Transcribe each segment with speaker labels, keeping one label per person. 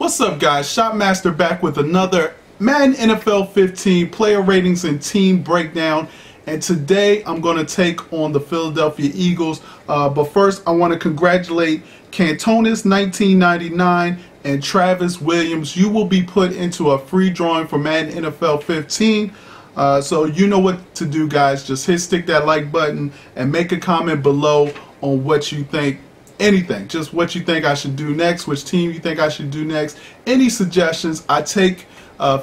Speaker 1: What's up, guys? Shotmaster back with another Madden NFL 15 player ratings and team breakdown. And today I'm going to take on the Philadelphia Eagles. But first, I want to congratulate Cantonis 1999 and Travis Williams. You will be put into a free drawing for Madden NFL 15. So you know what to do, guys. Just stick that like button and make a comment below on what you think. Anything, just what you think I should do next, which team you think I should do next, any suggestions. I take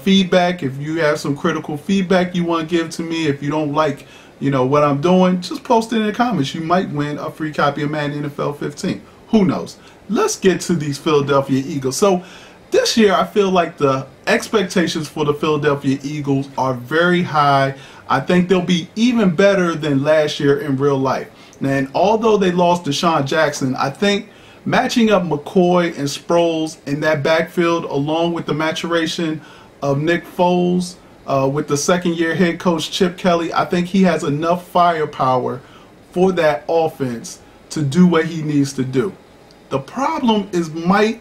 Speaker 1: feedback. If you have some critical feedback you want to give to me, if you don't like what I'm doing, just post it in the comments. You might win a free copy of Madden NFL 15. Who knows? Let's get to these Philadelphia Eagles. So this year I feel like the expectations for the Philadelphia Eagles are very high. I think they'll be even better than last year in real life. And although they lost DeSean Jackson, I think matching up McCoy and Sproles in that backfield, along with the maturation of Nick Foles, with the second-year head coach Chip Kelly, I think he has enough firepower for that offense to do what he needs to do. The problem is might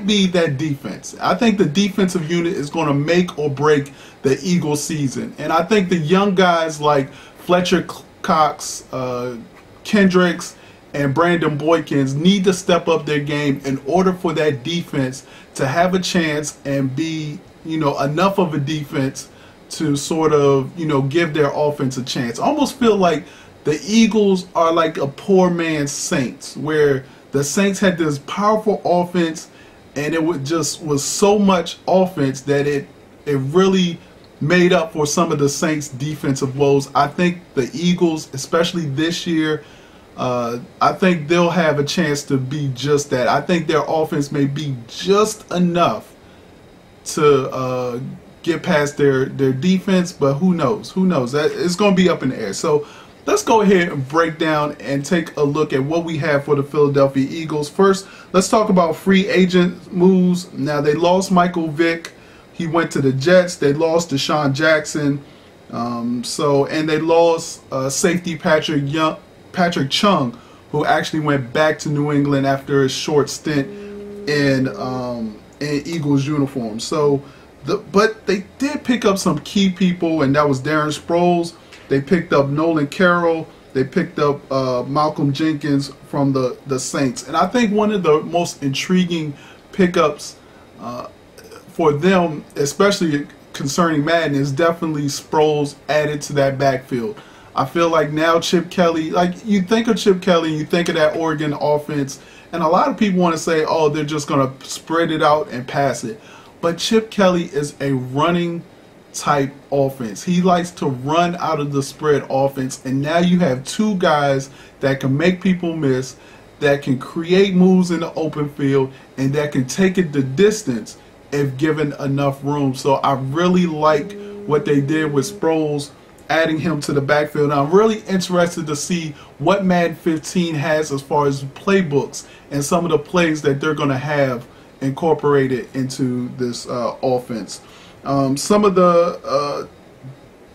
Speaker 1: be that defense. I think the defensive unit is going to make or break the Eagles season. And I think the young guys like Fletcher Cox, Kendricks, and Brandon Boykins need to step up their game in order for that defense to have a chance and be, enough of a defense to sort of, give their offense a chance. I almost feel like the Eagles are like a poor man's Saints, where the Saints had this powerful offense and it was so much offense that it really made up for some of the Saints' defensive woes. I think the Eagles, especially this year, I think they'll have a chance to be just that. I think their offense may be just enough to get past their defense, but who knows? Who knows? It's going to be up in the air. So let's go ahead and break down and take a look at what we have for the Philadelphia Eagles. First, let's talk about free agent moves. Now, they lost Michael Vick. He went to the Jets. They lost DeSean Jackson. And they lost safety Patrick Chung, who actually went back to New England after a short stint in Eagles uniform. But they did pick up some key people, and that was Darren Sproles. They picked up Nolan Carroll. They picked up Malcolm Jenkins from the Saints. And I think one of the most intriguing pickups for them, especially concerning Madden, is definitely Sproles added to that backfield. I feel like now Chip Kelly, like you think of Chip Kelly, you think of that Oregon offense, and a lot of people want to say, oh, they're just going to spread it out and pass it. But Chip Kelly is a running type offense. He likes to run out of the spread offense, and now you have two guys that can make people miss, that can create moves in the open field, and that can take it the distance if given enough room. So I really like what they did with Sproles, adding him to the backfield. And I'm really interested to see what Madden 15 has as far as playbooks and some of the plays that they're going to have incorporated into this offense. Some of the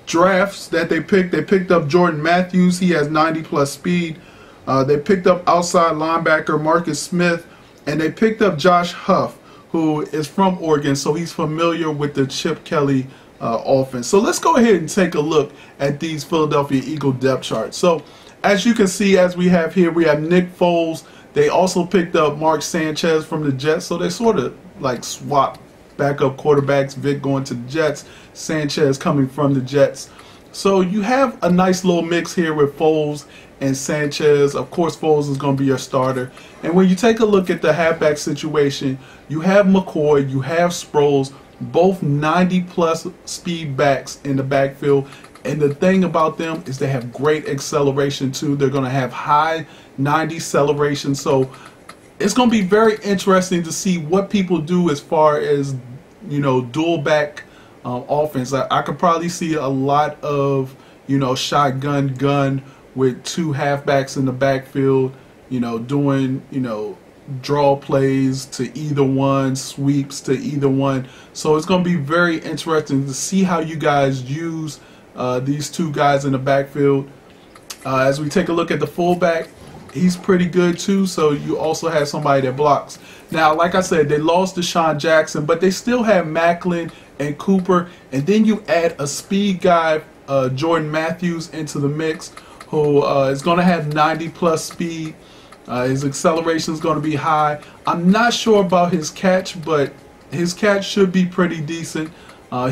Speaker 1: drafts that they picked up Jordan Mathews. He has 90+ speed. They picked up outside linebacker Marcus Smith, and they picked up Josh Huff, who is from Oregon, so he's familiar with the Chip Kelly offense. So let's go ahead and take a look at these Philadelphia Eagle depth charts. So as you can see, as we have here, we have Nick Foles. They also picked up Mark Sanchez from the Jets, so they sort of like swapped backup quarterbacks. Vic going to the Jets, Sanchez coming from the Jets. So you have a nice little mix here with Foles and Sanchez. Of course, Foles is going to be your starter. And when you take a look at the halfback situation, you have McCoy, you have Sproles, both 90+ speed backs in the backfield. And the thing about them is they have great acceleration too. They're going to have high 90 acceleration. So it's going to be very interesting to see what people do as far as, dual back offense. I could probably see a lot of, shotgun gun with two halfbacks in the backfield, doing, draw plays to either one, sweeps to either one. So it's going to be very interesting to see how you guys use these two guys in the backfield. As we take a look at the fullback, he's pretty good too. So you also have somebody that blocks. Now, like I said, they lost DeSean Jackson, but they still have Macklin and Cooper, and then you add a speed guy, Jordan Mathews, into the mix, who is going to have 90 plus speed. His acceleration is going to be high. I'm not sure about his catch, but his catch should be pretty decent.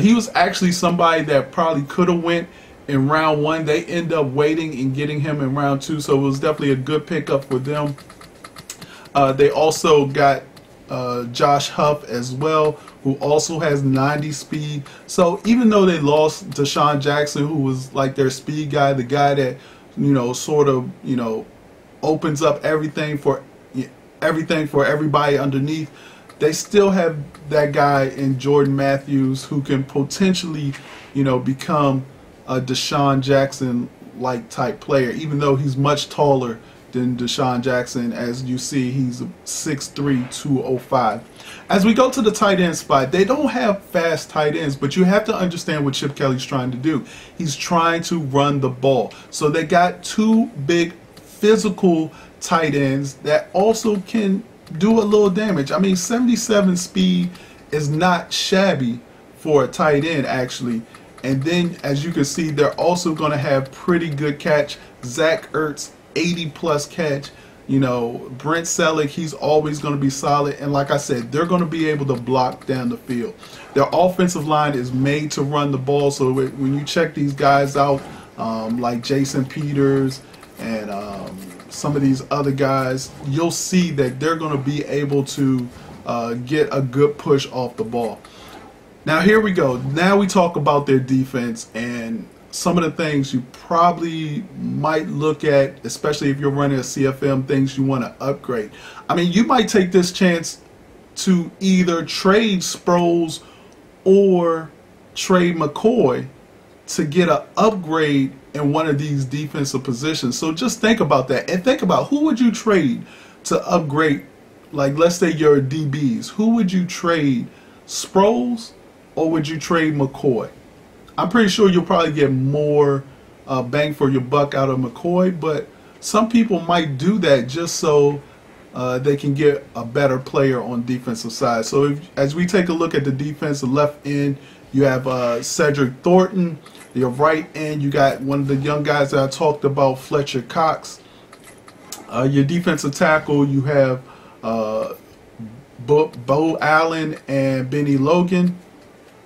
Speaker 1: He was actually somebody that probably could have went in round 1. They end up waiting and getting him in round 2, so it was definitely a good pickup for them. They also got Josh Huff as well, who also has 90 speed. So even though they lost DeSean Jackson, who was like their speed guy, the guy that, you know, sort of, you know, opens up everything for everybody underneath, they still have that guy in Jordan Mathews who can potentially, you know, become a DeSean Jackson like type player, even though he's much taller than DeSean Jackson. As you see, he's 6'3", 205. As we go to the tight end spot, they don't have fast tight ends, but you have to understand what Chip Kelly's trying to do. He's trying to run the ball. So they got two big physical tight ends that also can do a little damage. I mean, 77 speed is not shabby for a tight end, actually. And then, as you can see, they're also going to have pretty good catch. Zach Ertz, 80 plus catch. You know, Brent Selleck, he's always going to be solid. And like I said, they're going to be able to block down the field. Their offensive line is made to run the ball. So when you check these guys out, like Jason Peters and some of these other guys, you'll see that they're going to be able to get a good push off the ball. Now here we go. Now we talk about their defense and some of the things you probably might look at, especially if you're running a CFM, things you want to upgrade. I mean, you might take this chance to either trade Sproles or trade McCoy to get an upgrade in one of these defensive positions. So just think about that, and think about who would you trade to upgrade. Like, let's say your DBs, who would you trade, Sproles or would you trade McCoy? I'm pretty sure you'll probably get more bang for your buck out of McCoy, but some people might do that just so they can get a better player on defensive side. So as we take a look at the defensive left end, you have Cedric Thornton. Your right end, you got one of the young guys that I talked about, Fletcher Cox. Your defensive tackle, you have Bo Allen and Benny Logan.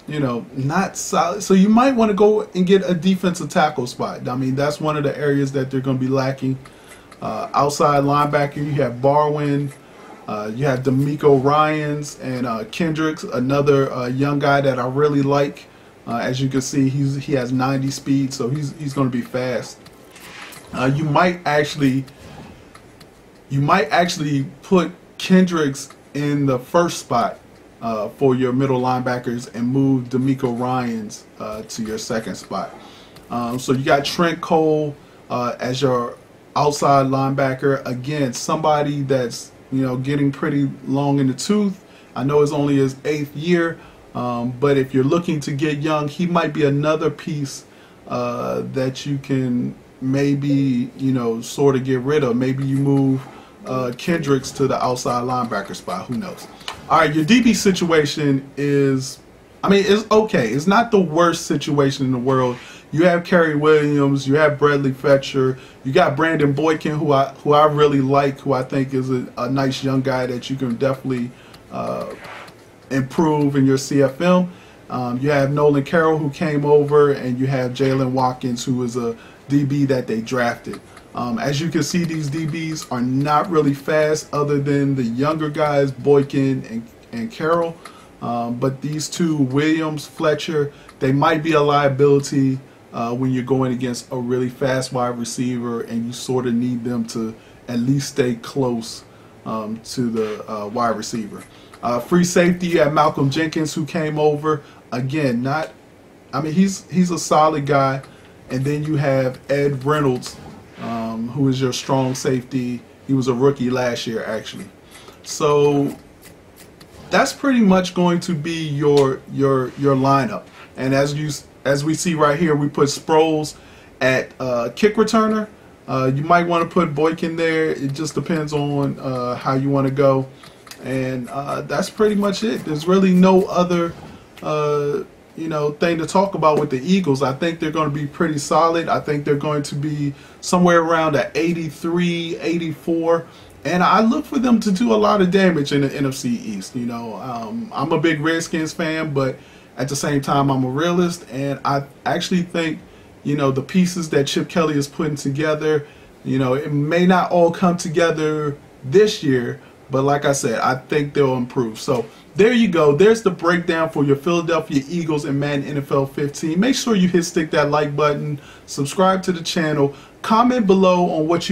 Speaker 1: You know, not solid. So you might want to go and get a defensive tackle spot. I mean, that's one of the areas that they're going to be lacking. Outside linebacker, you have Barwin. You have D'Amico Ryans and Kendricks, another young guy that I really like. As you can see, he has 90 speed, so he's going to be fast. You might actually put Kendricks in the first spot for your middle linebackers and move D'Amico Ryans to your second spot. So you got Trent Cole as your outside linebacker. Again, somebody that's, you know, getting pretty long in the tooth. I know it's only his 8th year, but if you're looking to get young, he might be another piece that you can maybe, you know, sort of get rid of. Maybe you move Kendricks to the outside linebacker spot. Who knows? All right, your DB situation is, I mean, it's okay. It's not the worst situation in the world. You have Kerry Williams, you have Bradley Fetcher, you got Brandon Boykin, who I really like, who I think is a nice young guy that you can definitely improve in your CFM. You have Nolan Carroll, who came over, and you have Jalen Watkins, who is a DB that they drafted. As you can see, these DBs are not really fast other than the younger guys, Boykin and Carroll. But these two, Williams, Fletcher, they might be a liability when you're going against a really fast wide receiver and you sort of need them to at least stay close to the wide receiver. Free safety, you have Malcolm Jenkins, who came over. Again, he's a solid guy. And then you have Ed Reynolds, who is your strong safety. He was a rookie last year, actually. So that's pretty much going to be your lineup. And as we see right here, we put Sproles at kick returner. You might want to put Boykin there. It just depends on how you want to go. And that's pretty much it. There's really no other thing to talk about with the Eagles. I think they're going to be pretty solid. I think they're going to be somewhere around at 83, 84. And I look for them to do a lot of damage in the NFC East. I'm a big Redskins fan, but at the same time, I'm a realist. And I actually think, the pieces that Chip Kelly is putting together, it may not all come together this year, but like I said, I think they'll improve. So there you go. There's the breakdown for your Philadelphia Eagles and Madden NFL 15. Make sure you stick that like button, subscribe to the channel, comment below on what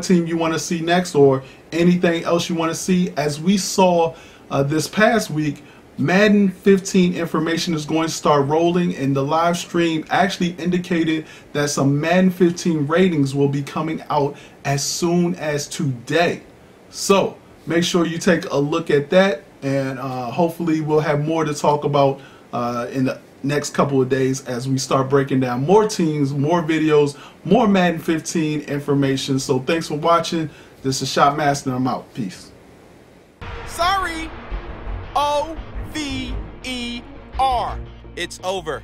Speaker 1: team you want to see next, or anything else you want to see. As we saw this past week, Madden 15 information is going to start rolling, and the live stream actually indicated that some Madden 15 ratings will be coming out as soon as today. So make sure you take a look at that, and hopefully we'll have more to talk about in the next couple of days as we start breaking down more teams, more videos, more Madden 15 information. So thanks for watching. This is Shotmaster. I'm out. Peace.
Speaker 2: Sorry. OVER. It's over.